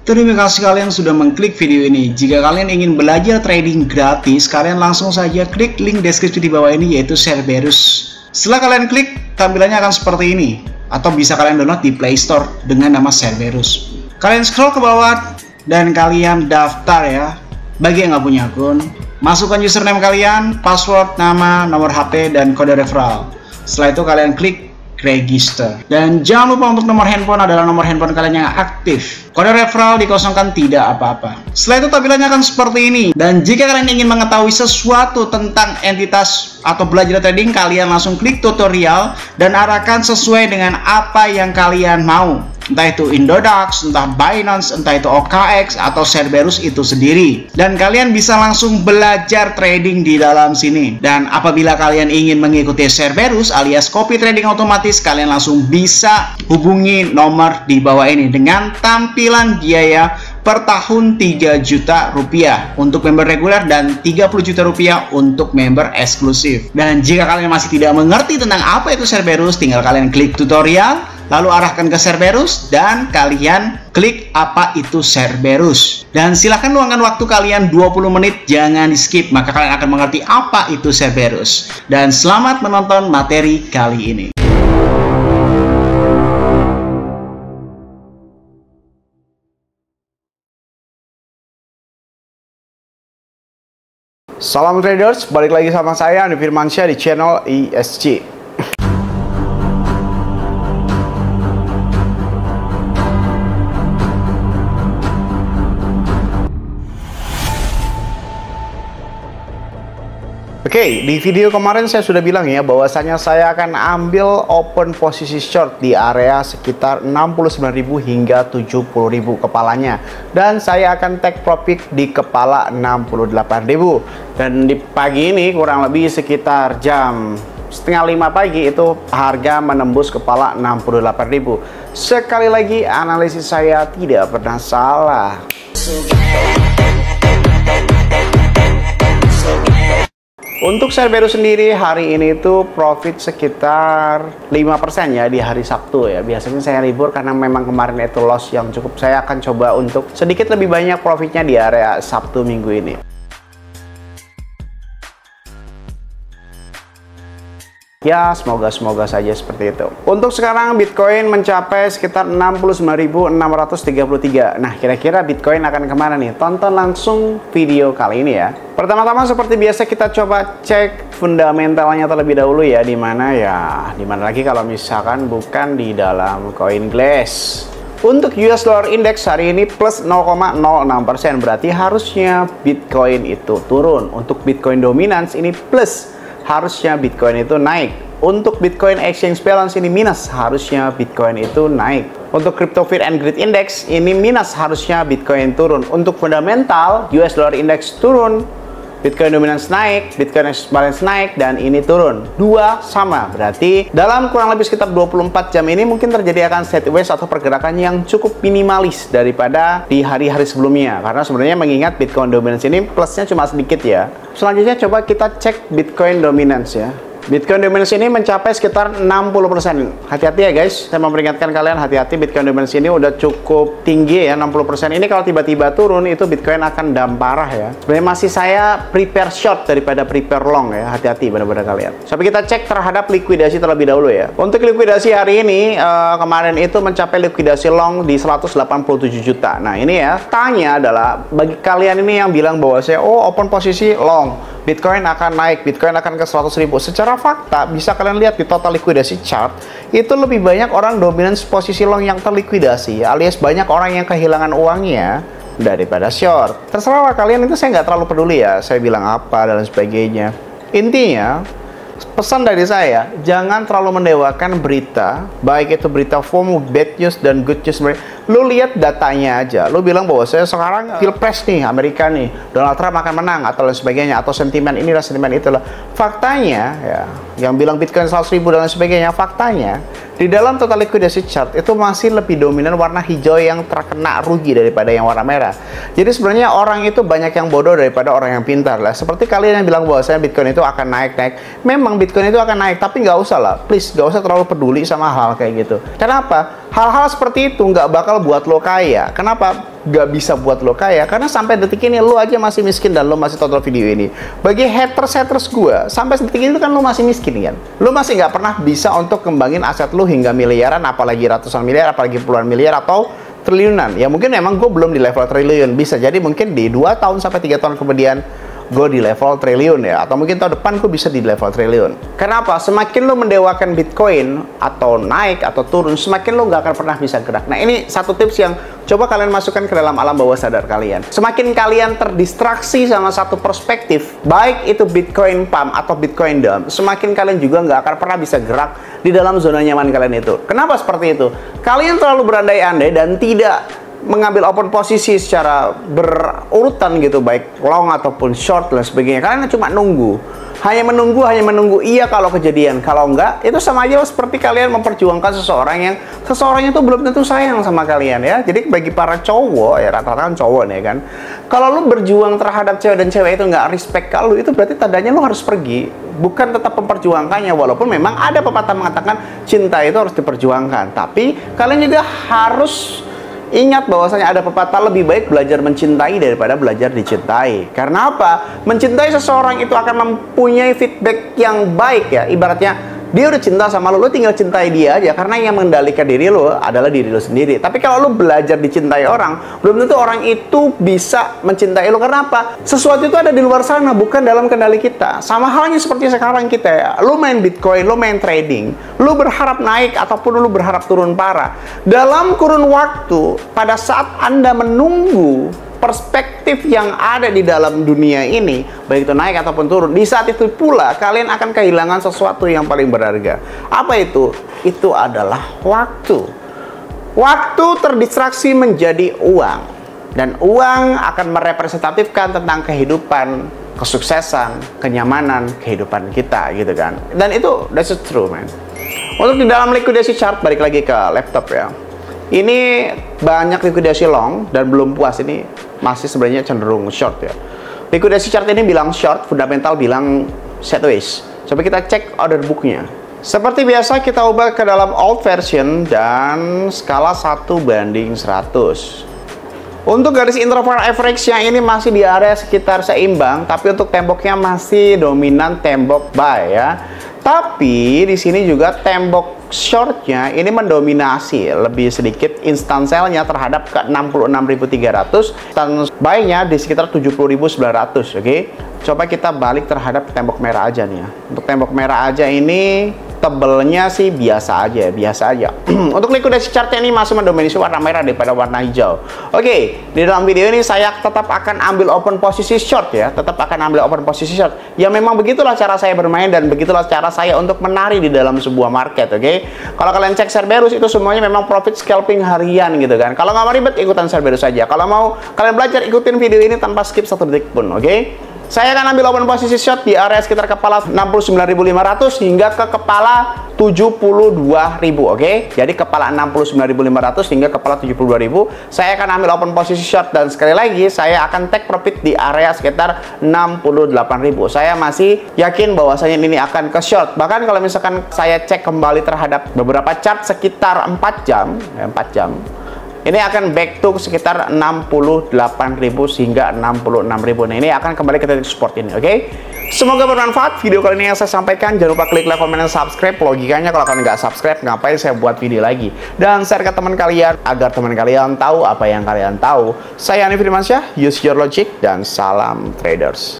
Terima kasih kalian sudah mengklik video ini. Jika kalian ingin belajar trading gratis, kalian langsung saja klik link deskripsi di bawah ini, yaitu Cerberus. Setelah kalian klik, tampilannya akan seperti ini. Atau bisa kalian download di Play Store dengan nama Cerberus. Kalian scroll ke bawah dan kalian daftar ya. Bagi yang nggak punya akun, masukkan username kalian, password, nama, nomor HP, dan kode referral. Setelah itu kalian klik register. Dan jangan lupa untuk nomor handphone adalah nomor handphone kalian yang aktif. Kode referral dikosongkan, tidak apa-apa. Setelah itu tampilannya akan seperti ini. Dan jika kalian ingin mengetahui sesuatu tentang entitas atau belajar trading, kalian langsung klik tutorial dan arahkan sesuai dengan apa yang kalian mau. Entah itu Indodax, entah Binance, entah itu OKX, atau Cerberus itu sendiri. Dan kalian bisa langsung belajar trading di dalam sini. Dan apabila kalian ingin mengikuti Cerberus alias copy trading otomatis, kalian langsung bisa hubungi nomor di bawah ini dengan tampilan biaya per tahun 3 juta rupiah untuk member reguler dan 30 juta rupiah untuk member eksklusif. Dan jika kalian masih tidak mengerti tentang apa itu Cerberus, tinggal kalian klik tutorial, lalu arahkan ke Cerberus dan kalian klik apa itu Cerberus. Dan silahkan luangkan waktu kalian 20 menit, jangan di skip, maka kalian akan mengerti apa itu Cerberus. Dan selamat menonton materi kali ini. Salam traders, balik lagi sama saya Andi Firmansyah di channel ESG. Oke, di video kemarin saya sudah bilang ya bahwasanya saya akan ambil open posisi short di area sekitar 69.000 hingga 70.000 kepalanya, dan saya akan take profit di kepala 68.000. Dan di pagi ini kurang lebih sekitar jam setengah 5 pagi itu harga menembus kepala 68.000. Sekali lagi analisis saya tidak pernah salah. Untuk Cerberus sendiri hari ini itu profit sekitar 5% ya di hari Sabtu ya. Biasanya saya libur karena memang kemarin itu loss yang cukup. Saya akan coba untuk sedikit lebih banyak profitnya di area Sabtu minggu ini. Ya, semoga saja seperti itu. Untuk sekarang Bitcoin mencapai sekitar 69.633. Nah, kira-kira Bitcoin akan kemana nih? Tonton langsung video kali ini ya. Pertama-tama seperti biasa kita coba cek fundamentalnya terlebih dahulu ya. Dimana lagi kalau misalkan bukan di dalam CoinGlass. Untuk US Dollar Index hari ini plus 0,06%, berarti harusnya Bitcoin itu turun. Untuk Bitcoin Dominance ini plus, harusnya Bitcoin itu naik. Untuk Bitcoin Exchange Balance ini minus, harusnya Bitcoin itu naik. Untuk Crypto Fear and Greed Index ini minus, harusnya Bitcoin turun. Untuk fundamental US Dollar Index turun, Bitcoin Dominance naik, Bitcoin Exchange Balance naik, dan ini turun. Dua sama, berarti dalam kurang lebih sekitar 24 jam ini mungkin terjadi akan sideways atau pergerakan yang cukup minimalis daripada di hari-hari sebelumnya. Karena sebenarnya mengingat Bitcoin Dominance ini plusnya cuma sedikit ya. Selanjutnya coba kita cek Bitcoin Dominance ya. Bitcoin Dominance ini mencapai sekitar 60%. Hati-hati ya guys, saya mau peringatkan kalian hati-hati, Bitcoin Dominance ini udah cukup tinggi ya, 60%. Ini kalau tiba-tiba turun itu Bitcoin akan down parah ya. Sebenarnya masih saya prepare short daripada prepare long ya, hati-hati benar-benar kalian. Sampai kita cek terhadap likuidasi terlebih dahulu ya. Untuk likuidasi hari ini kemarin itu mencapai likuidasi long di 187 juta. Nah ini ya, tanya adalah bagi kalian ini yang bilang bahwa saya open posisi long, Bitcoin akan naik, Bitcoin akan ke 100.000. Secara fakta, bisa kalian lihat di total likuidasi chart, itu lebih banyak orang dominance posisi long yang terlikuidasi, alias banyak orang yang kehilangan uangnya daripada short. Terserah kalian, itu saya nggak terlalu peduli ya, saya bilang apa dan sebagainya. Intinya, pesan dari saya, jangan terlalu mendewakan berita, baik itu berita FOMO, bad news, dan good news. Lu lihat datanya aja, lu bilang bahwa saya sekarang pilpres nih, Amerika nih, Donald Trump akan menang, atau lain sebagainya, atau sentimen inilah, sentimen itulah. Faktanya, ya, yang bilang Bitcoin 100.000 dan lain sebagainya, faktanya, di dalam total liquidity chart itu masih lebih dominan warna hijau yang terkena rugi daripada yang warna merah. Jadi sebenarnya orang itu banyak yang bodoh daripada orang yang pintar lah. Seperti kalian yang bilang bahwa saya Bitcoin itu akan naik-naik. Memang Bitcoin itu akan naik, tapi nggak usah lah, please, nggak usah terlalu peduli sama hal kayak gitu. Kenapa? Hal-hal seperti itu nggak bakal buat lo kaya. Kenapa nggak bisa buat lo kaya? Karena sampai detik ini lo aja masih miskin dan lo masih tonton video ini. Bagi haters gue, sampai detik ini kan lo masih miskin kan? Lo masih nggak pernah bisa untuk kembangin aset lo hingga miliaran, apalagi ratusan miliar, apalagi puluhan miliar atau triliunan. Ya mungkin memang gue belum di level triliun. Bisa jadi mungkin di 2 tahun sampai 3 tahun kemudian gue di level triliun ya, atau mungkin tahun depan gue bisa di level triliun. Kenapa? Semakin lo mendewakan Bitcoin atau naik atau turun, semakin lo nggak akan pernah bisa gerak. Nah ini satu tips yang coba kalian masukkan ke dalam alam bawah sadar kalian. Semakin kalian terdistraksi sama satu perspektif, baik itu Bitcoin pump atau Bitcoin dump, semakin kalian juga nggak akan pernah bisa gerak di dalam zona nyaman kalian itu. Kenapa seperti itu? Kalian terlalu berandai-andai dan tidak mengambil open posisi secara berurutan gitu, baik long ataupun short dan sebagainya. Kalian cuma nunggu, hanya menunggu iya kalau kejadian, kalau enggak itu sama aja seperti kalian memperjuangkan seseorang yang itu belum tentu sayang sama kalian ya. Jadi bagi para cowok ya, rata-rata kan cowok nih kan, kalau lu berjuang terhadap cewek dan cewek itu nggak respect ke lu, itu berarti tandanya lu harus pergi, bukan tetap memperjuangkannya. Walaupun memang ada pepatah mengatakan cinta itu harus diperjuangkan, tapi kalian juga harus ingat bahwasanya ada pepatah lebih baik belajar mencintai daripada belajar dicintai. Karena apa? Mencintai seseorang itu akan mempunyai feedback yang baik ya. Ibaratnya dia udah cinta sama lo tinggal cintai dia aja, karena yang mengendalikan diri lo adalah diri lo sendiri. Tapi kalau lo belajar dicintai orang, belum tentu orang itu bisa mencintai lo. Karena apa? Sesuatu itu ada di luar sana, bukan dalam kendali kita. Sama halnya seperti sekarang kita ya, lo main Bitcoin, lo main trading, lo berharap naik ataupun lo berharap turun parah. Dalam kurun waktu, pada saat Anda menunggu perspektif yang ada di dalam dunia ini, baik itu naik ataupun turun, di saat itu pula kalian akan kehilangan sesuatu yang paling berharga. Apa itu? Itu adalah waktu. Waktu terdistraksi menjadi uang, dan uang akan merepresentatifkan tentang kehidupan, kesuksesan, kenyamanan kehidupan kita gitu kan. Dan itu that's true man. Untuk di dalam liquidasi chart, balik lagi ke laptop ya, ini banyak liquidasi long dan belum puas, ini masih sebenarnya cenderung short ya. Liquidasi chart ini bilang short, fundamental bilang sideways. Coba kita cek order booknya. Seperti biasa kita ubah ke dalam old version dan skala 1:100. Untuk garis interval average yang ini masih di area sekitar seimbang, tapi untuk temboknya masih dominan tembok buy ya. Tapi di sini juga tembok shortnya ini mendominasi lebih sedikit instant sell-nya terhadap ke 66.300, instant buy-nya di sekitar 70.900. Oke, coba kita balik terhadap tembok merah aja nih ya. Untuk tembok merah aja ini tebelnya sih biasa aja. Untuk liquidasi chartnya ini masih mendominasi warna merah daripada warna hijau. Oke, di dalam video ini saya tetap akan ambil open posisi short ya, ya memang begitulah cara saya bermain dan begitulah cara saya untuk menari di dalam sebuah market. Oke, kalau kalian cek Cerberus itu semuanya memang profit scalping harian gitu kan. Kalau nggak mau ribet, ikutan Cerberus saja. Kalau mau kalian belajar, ikutin video ini tanpa skip 1 detik pun. Oke, saya akan ambil open posisi short di area sekitar kepala 69.500 hingga ke kepala 72.000. Oke, jadi kepala 69.500 hingga kepala 72.000 saya akan ambil open posisi short, dan sekali lagi saya akan take profit di area sekitar 68.000. Saya masih yakin bahwasanya ini akan ke short. Bahkan kalau misalkan saya cek kembali terhadap beberapa chart sekitar 4 jam, ini akan back to sekitar 68.000 hingga 66.000. Nah, ini akan kembali ke titik support ini. Oke, semoga bermanfaat video kali ini yang saya sampaikan. Jangan lupa klik like, comment, dan subscribe. Logikanya kalau kalian nggak subscribe, ngapain saya buat video lagi? Dan share ke teman kalian agar teman kalian tahu apa yang kalian tahu. Saya Ani Firmansyah, use your logic, dan salam traders.